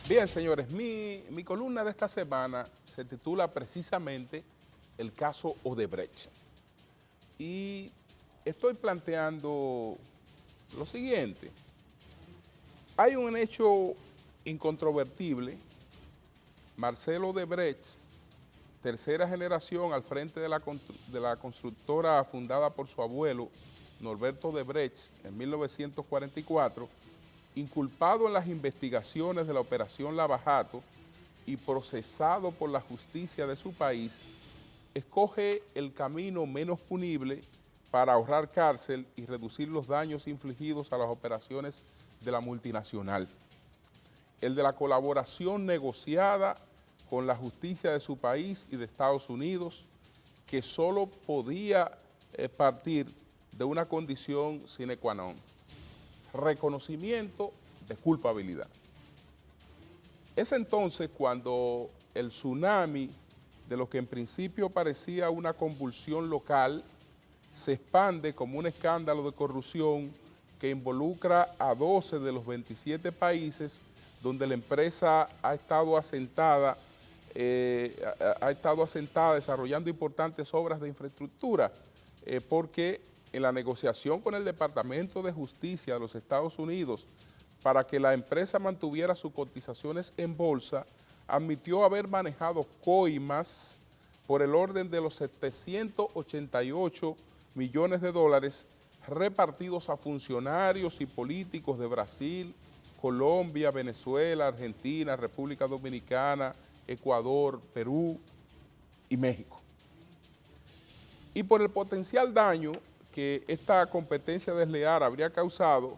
Bien, señores, mi columna de esta semana se titula precisamente El caso Odebrecht. Y estoy planteando lo siguiente. Hay un hecho incontrovertible. Marcelo Odebrecht, tercera generación al frente de la constructora fundada por su abuelo, Norberto Odebrecht, en 1944, inculpado en las investigaciones de la Operación Lava Jato y procesado por la justicia de su país, escoge el camino menos punible para ahorrar cárcel y reducir los daños infligidos a las operaciones de la multinacional. El de la colaboración negociada con la justicia de su país y de Estados Unidos, que solo podía partir de una condición sine qua non: reconocimiento de culpabilidad. Es entonces cuando el tsunami de lo que en principio parecía una convulsión local se expande como un escándalo de corrupción que involucra a 12 de los 27 países donde la empresa ha estado asentada desarrollando importantes obras de infraestructura, porque en la negociación con el Departamento de Justicia de los Estados Unidos para que la empresa mantuviera sus cotizaciones en bolsa, admitió haber manejado coimas por el orden de los 788 millones de dólares repartidos a funcionarios y políticos de Brasil, Colombia, Venezuela, Argentina, República Dominicana, Ecuador, Perú y México. Y por el potencial daño que esta competencia desleal habría causado,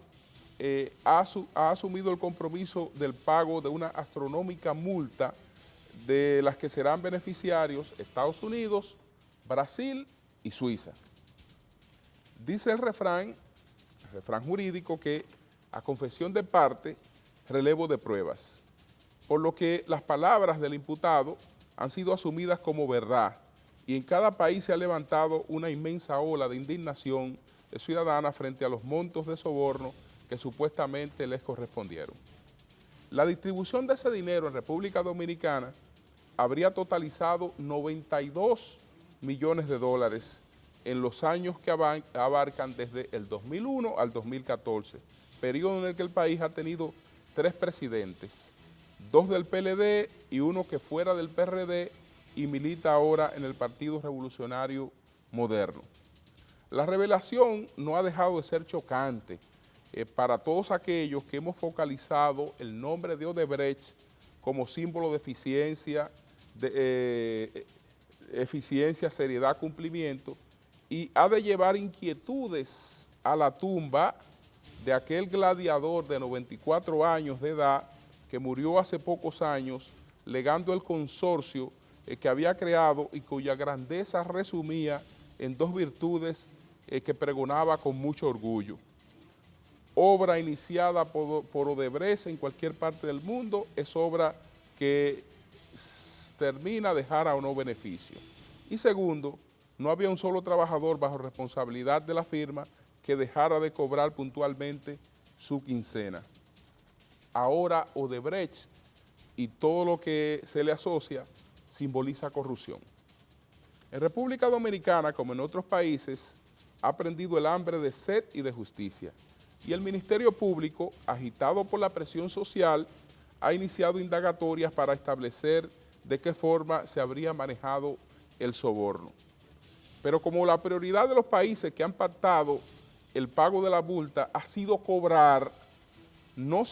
ha asumido el compromiso del pago de una astronómica multa de las que serán beneficiarios Estados Unidos, Brasil y Suiza. Dice el refrán jurídico que a confesión de parte, relevo de pruebas, por lo que las palabras del imputado han sido asumidas como verdad y en cada país se ha levantado una inmensa ola de indignación ciudadana frente a los montos de soborno que supuestamente les correspondieron. La distribución de ese dinero en República Dominicana habría totalizado 92 millones de dólares en los años que abarcan desde el 2001 al 2014, periodo en el que el país ha tenido 3 presidentes, 2 del PLD y uno que fuera del PRD y milita ahora en el Partido Revolucionario Moderno. La revelación no ha dejado de ser chocante para todos aquellos que hemos focalizado el nombre de Odebrecht como símbolo de eficiencia, seriedad, cumplimiento, y ha de llevar inquietudes a la tumba de aquel gladiador de 94 años de edad que murió hace pocos años legando el consorcio que había creado y cuya grandeza resumía en 2 virtudes que pregonaba con mucho orgullo. Obra iniciada por Odebrecht en cualquier parte del mundo es obra que termina dejar a no beneficio. Y segundo, no había un solo trabajador bajo responsabilidad de la firma que dejara de cobrar puntualmente su quincena. Ahora Odebrecht y todo lo que se le asocia simboliza corrupción. En República Dominicana, como en otros países, ha prendido el hambre de sed y de justicia. Y el Ministerio Público, agitado por la presión social, ha iniciado indagatorias para establecer de qué forma se habría manejado el soborno. Pero como la prioridad de los países que han pactado el pago de la multa ha sido cobrar, no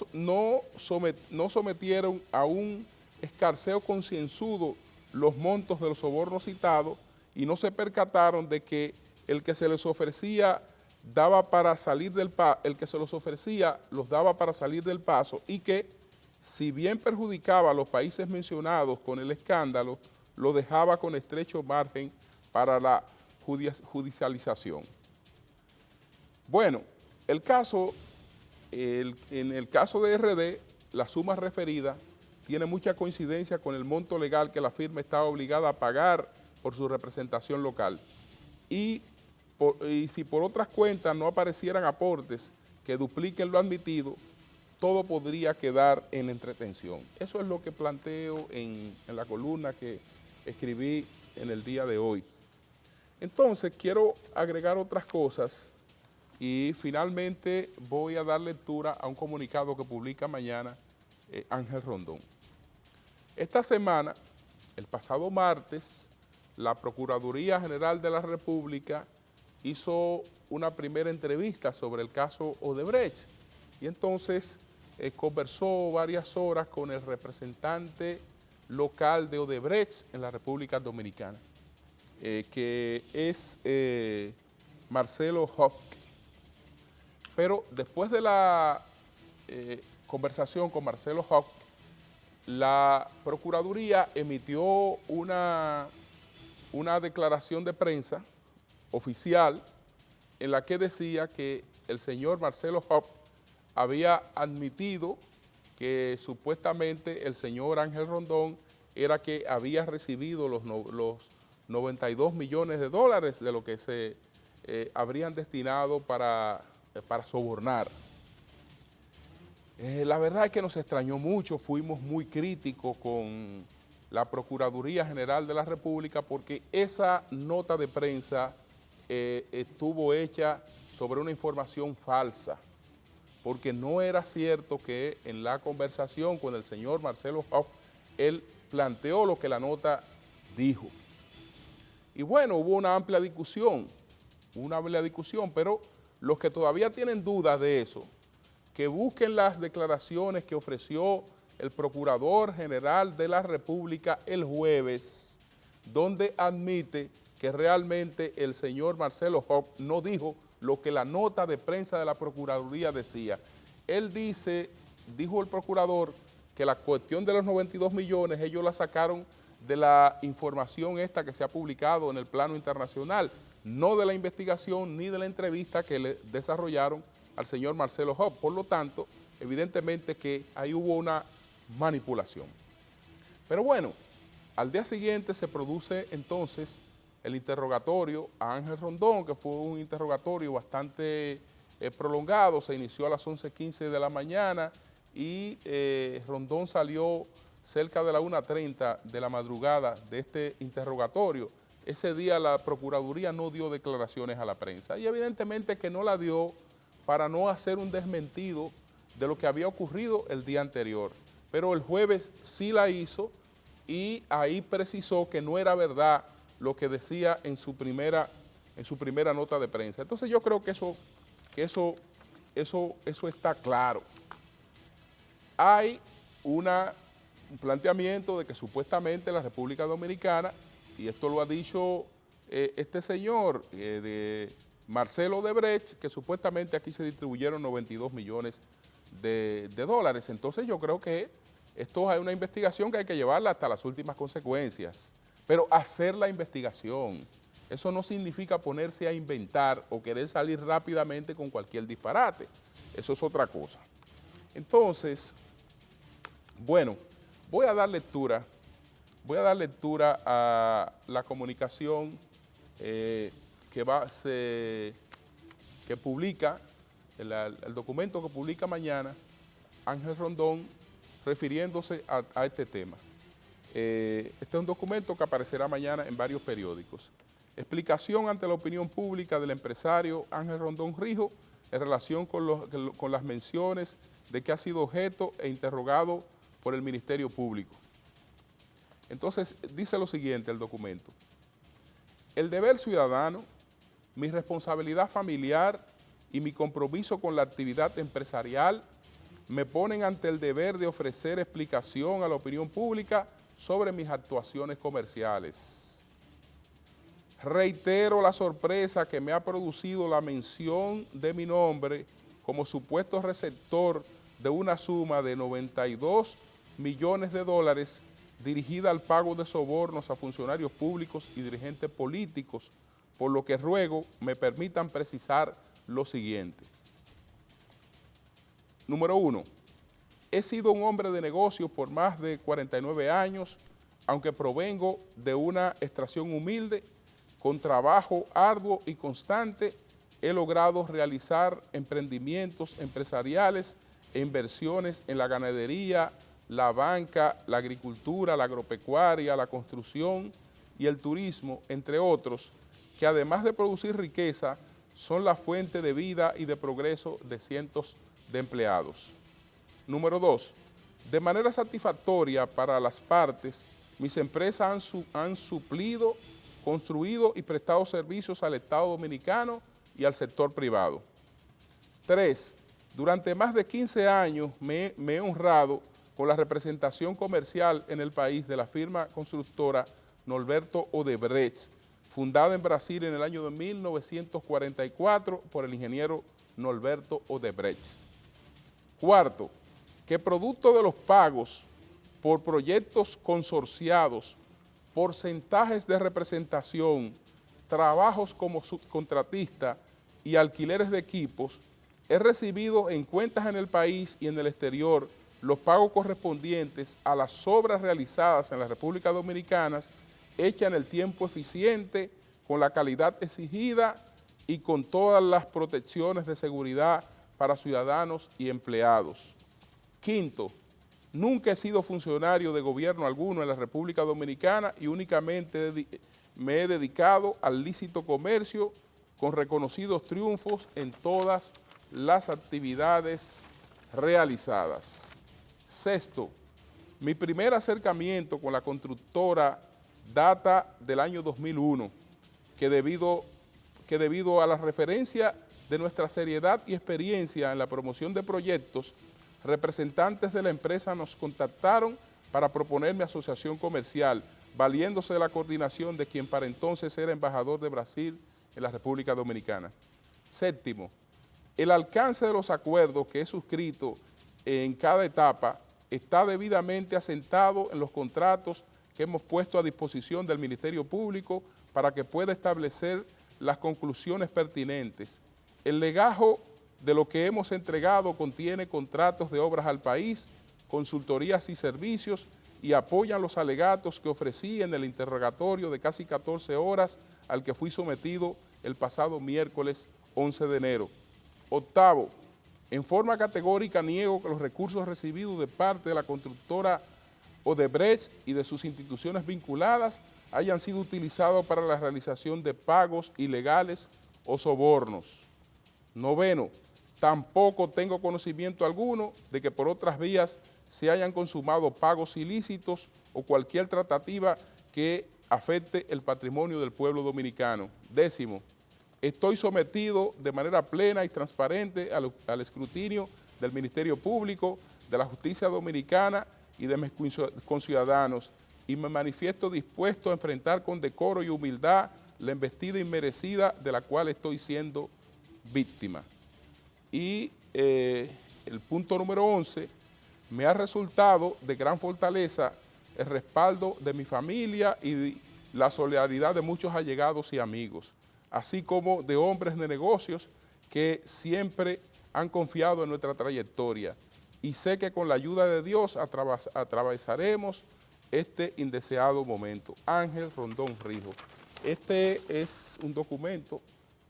sometieron a un escarceo concienzudo los montos de los sobornos citados y no se percataron de que el que se les ofrecía los daba para salir del paso y que, si bien perjudicaba a los países mencionados con el escándalo, lo dejaba con estrecho margen para la judicialización. Bueno, en el caso de RD, la suma referida tiene mucha coincidencia con el monto legal que la firma estaba obligada a pagar por su representación local. Y si por otras cuentas no aparecieran aportes que dupliquen lo admitido, todo podría quedar en entretención. Eso es lo que planteo en la columna que escribí en el día de hoy. Entonces, quiero agregar otras cosas y finalmente voy a dar lectura a un comunicado que publica mañana Ángel Rondón. Esta semana, el pasado martes, la Procuraduría General de la República hizo una primera entrevista sobre el caso Odebrecht y entonces conversó varias horas con el representante local de Odebrecht en la República Dominicana, que es Marcelo Hoff. Pero después de la conversación con Marcelo Hoff, la Procuraduría emitió una declaración de prensa oficial en la que decía que el señor Marcelo Hoff había admitido que supuestamente el señor Ángel Rondón era que había recibido los 92 millones de dólares de lo que se habrían destinado para sobornar. La verdad es que nos extrañó mucho, fuimos muy críticos con la Procuraduría General de la República porque esa nota de prensa estuvo hecha sobre una información falsa, porque no era cierto que en la conversación con el señor Marcelo Hoff, él planteó lo que la nota dijo. Y bueno, hubo una amplia discusión, pero los que todavía tienen dudas de eso, que busquen las declaraciones que ofreció el Procurador General de la República el jueves, donde admite que realmente el señor Marcelo Hoff no dijo lo que la nota de prensa de la Procuraduría decía. Él dijo el procurador que la cuestión de los 92 millones ellos la sacaron de la información esta que se ha publicado en el plano internacional, no de la investigación ni de la entrevista que le desarrollaron al señor Marcelo Hoff. Por lo tanto, evidentemente que ahí hubo una manipulación. Pero bueno, al día siguiente se produce entonces el interrogatorio a Ángel Rondón, que fue un interrogatorio bastante prolongado, se inició a las 11:15 de la mañana y Rondón salió cerca de las 1:30 de la madrugada de este interrogatorio. Ese día la Procuraduría no dio declaraciones a la prensa y evidentemente que no la dio para no hacer un desmentido de lo que había ocurrido el día anterior. Pero el jueves sí la hizo y ahí precisó que no era verdad lo que decía en su primera nota de prensa. Entonces yo creo que eso está claro. Hay un planteamiento de que supuestamente la República Dominicana, y esto lo ha dicho este señor de Marcelo Odebrecht, que supuestamente aquí se distribuyeron 92 millones de dólares. Entonces yo creo que esto es una investigación que hay que llevarla hasta las últimas consecuencias. Pero hacer la investigación, eso no significa ponerse a inventar o querer salir rápidamente con cualquier disparate. Eso es otra cosa. Entonces, bueno, voy a dar lectura a la comunicación que publica, el documento que publica mañana Ángel Rondón refiriéndose a este tema. Este es un documento que aparecerá mañana en varios periódicos. Explicación ante la opinión pública del empresario Ángel Rondón Rijo en relación con las menciones de que ha sido objeto e interrogado por el Ministerio Público. Entonces, dice lo siguiente el documento. El deber ciudadano, mi responsabilidad familiar y mi compromiso con la actividad empresarial me ponen ante el deber de ofrecer explicación a la opinión pública sobre mis actuaciones comerciales. Reitero la sorpresa que me ha producido la mención de mi nombre como supuesto receptor de una suma de 92 millones de dólares dirigida al pago de sobornos a funcionarios públicos y dirigentes políticos, por lo que ruego me permitan precisar lo siguiente. Número 1. He sido un hombre de negocios por más de 49 años, aunque provengo de una extracción humilde, con trabajo arduo y constante, he logrado realizar emprendimientos empresariales e inversiones en la ganadería, la banca, la agricultura, la agropecuaria, la construcción y el turismo, entre otros, que además de producir riqueza, son la fuente de vida y de progreso de cientos de empleados. Número 2. De manera satisfactoria para las partes, mis empresas han suplido, construido y prestado servicios al Estado Dominicano y al sector privado. 3. Durante más de 15 años me he honrado con la representación comercial en el país de la firma constructora Norberto Odebrecht, fundada en Brasil en el año de 1944 por el ingeniero Norberto Odebrecht. 4. Que producto de los pagos por proyectos consorciados, porcentajes de representación, trabajos como subcontratista y alquileres de equipos, he recibido en cuentas en el país y en el exterior los pagos correspondientes a las obras realizadas en la República Dominicana, hechas en el tiempo eficiente, con la calidad exigida y con todas las protecciones de seguridad para ciudadanos y empleados. 5. Nunca he sido funcionario de gobierno alguno en la República Dominicana y únicamente me he dedicado al lícito comercio con reconocidos triunfos en todas las actividades realizadas. 6. Mi primer acercamiento con la constructora data del año 2001, que debido a la referencia de nuestra seriedad y experiencia en la promoción de proyectos, representantes de la empresa nos contactaron para proponerme asociación comercial, valiéndose de la coordinación de quien para entonces era embajador de Brasil en la República Dominicana. 7. El alcance de los acuerdos que he suscrito en cada etapa está debidamente asentado en los contratos que hemos puesto a disposición del Ministerio Público para que pueda establecer las conclusiones pertinentes. El legajo de lo que hemos entregado contiene contratos de obras al país, consultorías y servicios y apoyan los alegatos que ofrecí en el interrogatorio de casi 14 horas al que fui sometido el pasado miércoles 11 de enero. 8. En forma categórica niego que los recursos recibidos de parte de la constructora Odebrecht y de sus instituciones vinculadas hayan sido utilizados para la realización de pagos ilegales o sobornos. 9. Tampoco tengo conocimiento alguno de que por otras vías se hayan consumado pagos ilícitos o cualquier tratativa que afecte el patrimonio del pueblo dominicano. 10. Estoy sometido de manera plena y transparente al escrutinio del Ministerio Público, de la Justicia Dominicana y de mis conciudadanos y me manifiesto dispuesto a enfrentar con decoro y humildad la embestida inmerecida de la cual estoy siendo víctima. Y el punto número 11, me ha resultado de gran fortaleza el respaldo de mi familia y la solidaridad de muchos allegados y amigos, así como de hombres de negocios que siempre han confiado en nuestra trayectoria. Y sé que con la ayuda de Dios atravesaremos este indeseado momento. Ángel Rondón Rijo. Este es un documento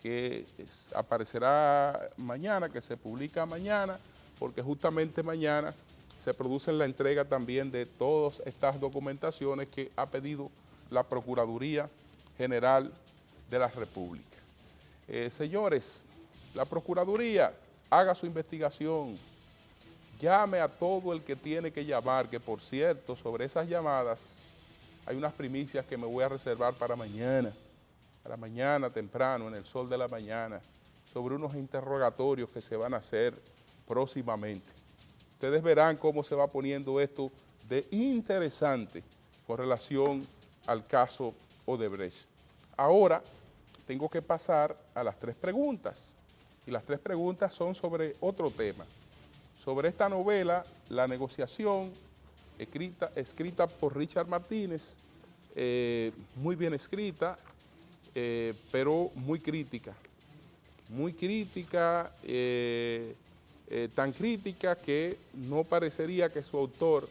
que aparecerá mañana, que se publica mañana, porque justamente mañana se produce la entrega también de todas estas documentaciones que ha pedido la Procuraduría General de la República. Señores, la Procuraduría haga su investigación, llame a todo el que tiene que llamar, que por cierto, sobre esas llamadas hay unas primicias que me voy a reservar para mañana temprano, en el sol de la mañana, sobre unos interrogatorios que se van a hacer próximamente. Ustedes verán cómo se va poniendo esto de interesante con relación al caso Odebrecht. Ahora tengo que pasar a las 3 preguntas, y las 3 preguntas son sobre otro tema, sobre esta novela, La negociación, escrita por Richard Martínez, muy bien escrita, pero muy crítica, tan crítica que no parecería que su autor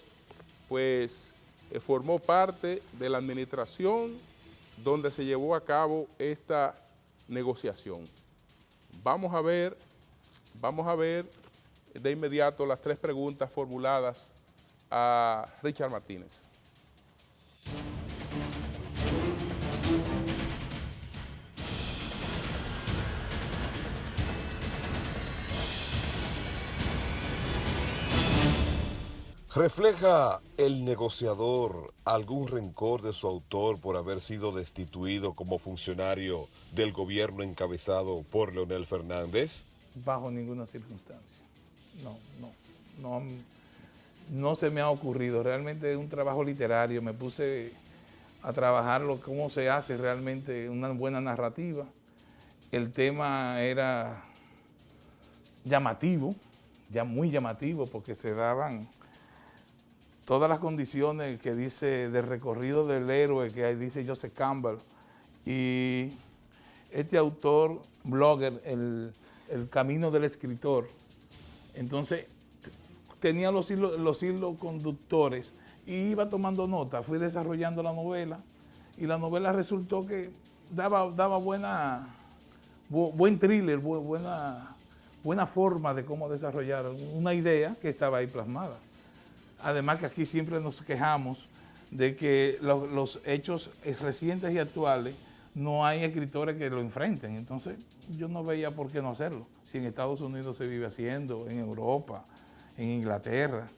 pues formó parte de la administración donde se llevó a cabo esta negociación. Vamos a ver de inmediato las 3 preguntas formuladas a Richard Martínez. ¿Refleja el negociador algún rencor de su autor por haber sido destituido como funcionario del gobierno encabezado por Leonel Fernández? Bajo ninguna circunstancia. No se me ha ocurrido. Realmente es un trabajo literario. Me puse a trabajar cómo se hace realmente una buena narrativa. El tema era llamativo, ya muy llamativo, porque se daban todas las condiciones que dice del recorrido del héroe que dice Joseph Campbell, y este autor, blogger, el camino del escritor. Entonces tenía los hilos conductores y iba tomando nota. Fui desarrollando la novela y la novela resultó que daba buen thriller, buena forma de cómo desarrollar una idea que estaba ahí plasmada. Además que aquí siempre nos quejamos de que los hechos recientes y actuales no hay escritores que lo enfrenten. Entonces yo no veía por qué no hacerlo. Si en Estados Unidos se vive haciendo, en Europa, en Inglaterra,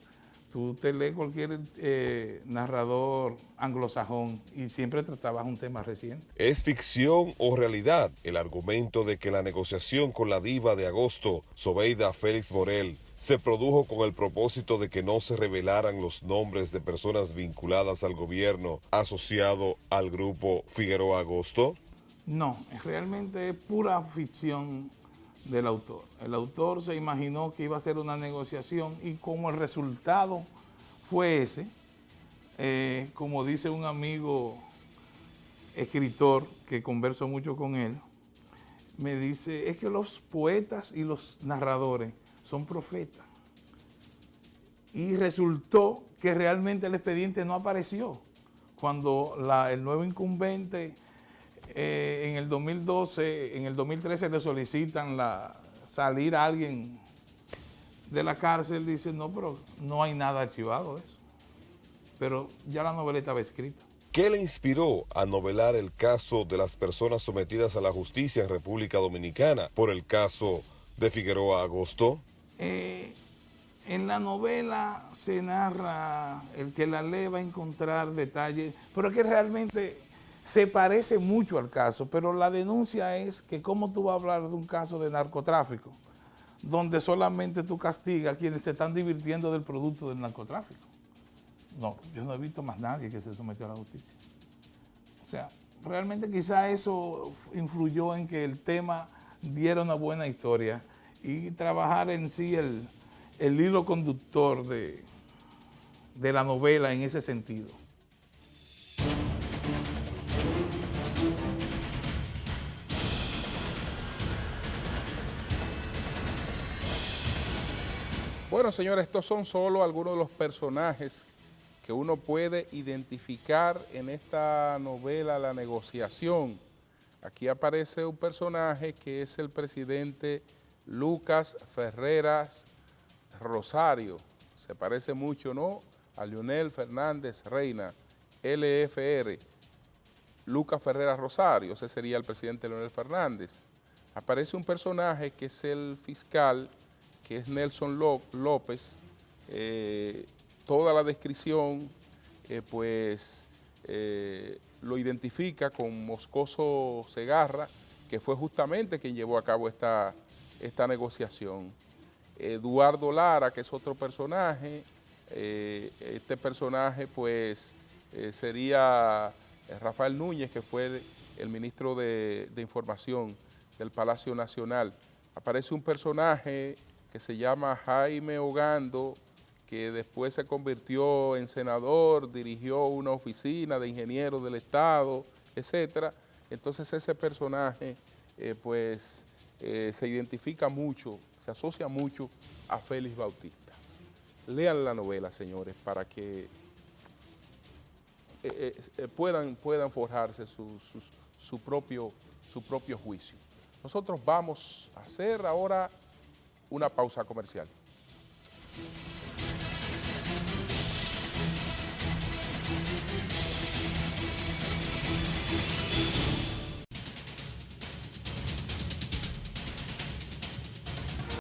tú te lees cualquier narrador anglosajón y siempre tratabas un tema reciente. ¿Es ficción o realidad el argumento de que la negociación con la diva de agosto, Zobeida Félix Morel, se produjo con el propósito de que no se revelaran los nombres de personas vinculadas al gobierno asociado al grupo Figueroa Agosto? No, realmente es pura ficción del autor. El autor se imaginó que iba a ser una negociación y como el resultado fue ese, como dice un amigo escritor que converso mucho con él, me dice, es que los poetas y los narradores son profetas. Y resultó que realmente el expediente no apareció. Cuando el nuevo incumbente en el 2012, en el 2013 le solicitan salir a alguien de la cárcel, dice, no, pero no hay nada archivado de eso. Pero ya la novela estaba escrita. ¿Qué le inspiró a novelar el caso de las personas sometidas a la justicia en República Dominicana por el caso de Figueroa Agosto? En la novela se narra, el que la lee va a encontrar detalles, pero es que realmente se parece mucho al caso, pero la denuncia es que cómo tú vas a hablar de un caso de narcotráfico, donde solamente tú castigas a quienes se están divirtiendo del producto del narcotráfico. No, yo no he visto más nadie que se sometió a la justicia. O sea, realmente quizá eso influyó en que el tema diera una buena historia y trabajar en sí el hilo conductor de la novela en ese sentido. Bueno, señores, estos son solo algunos de los personajes que uno puede identificar en esta novela La Negociación. Aquí aparece un personaje que es el presidente Lucas Ferreras Rosario. Se parece mucho, ¿no?, a Leonel Fernández Reina, LFR. Lucas Ferreras Rosario, ese sería el presidente Leonel Fernández. Aparece un personaje que es el fiscal, que es Nelson López. Toda la descripción lo identifica con Moscoso Segarra, que fue justamente quien llevó a cabo esta negociación. Eduardo Lara, que es otro personaje. Este personaje sería Rafael Núñez, que fue el ministro de Información del Palacio Nacional. Aparece un personaje que se llama Jaime Ogando, que después se convirtió en senador, dirigió una oficina de ingenieros del Estado, etc. Entonces ese personaje se identifica mucho, se asocia mucho a Félix Bautista. Lean la novela, señores, para que puedan forjarse su propio juicio. Nosotros vamos a hacer ahora una pausa comercial.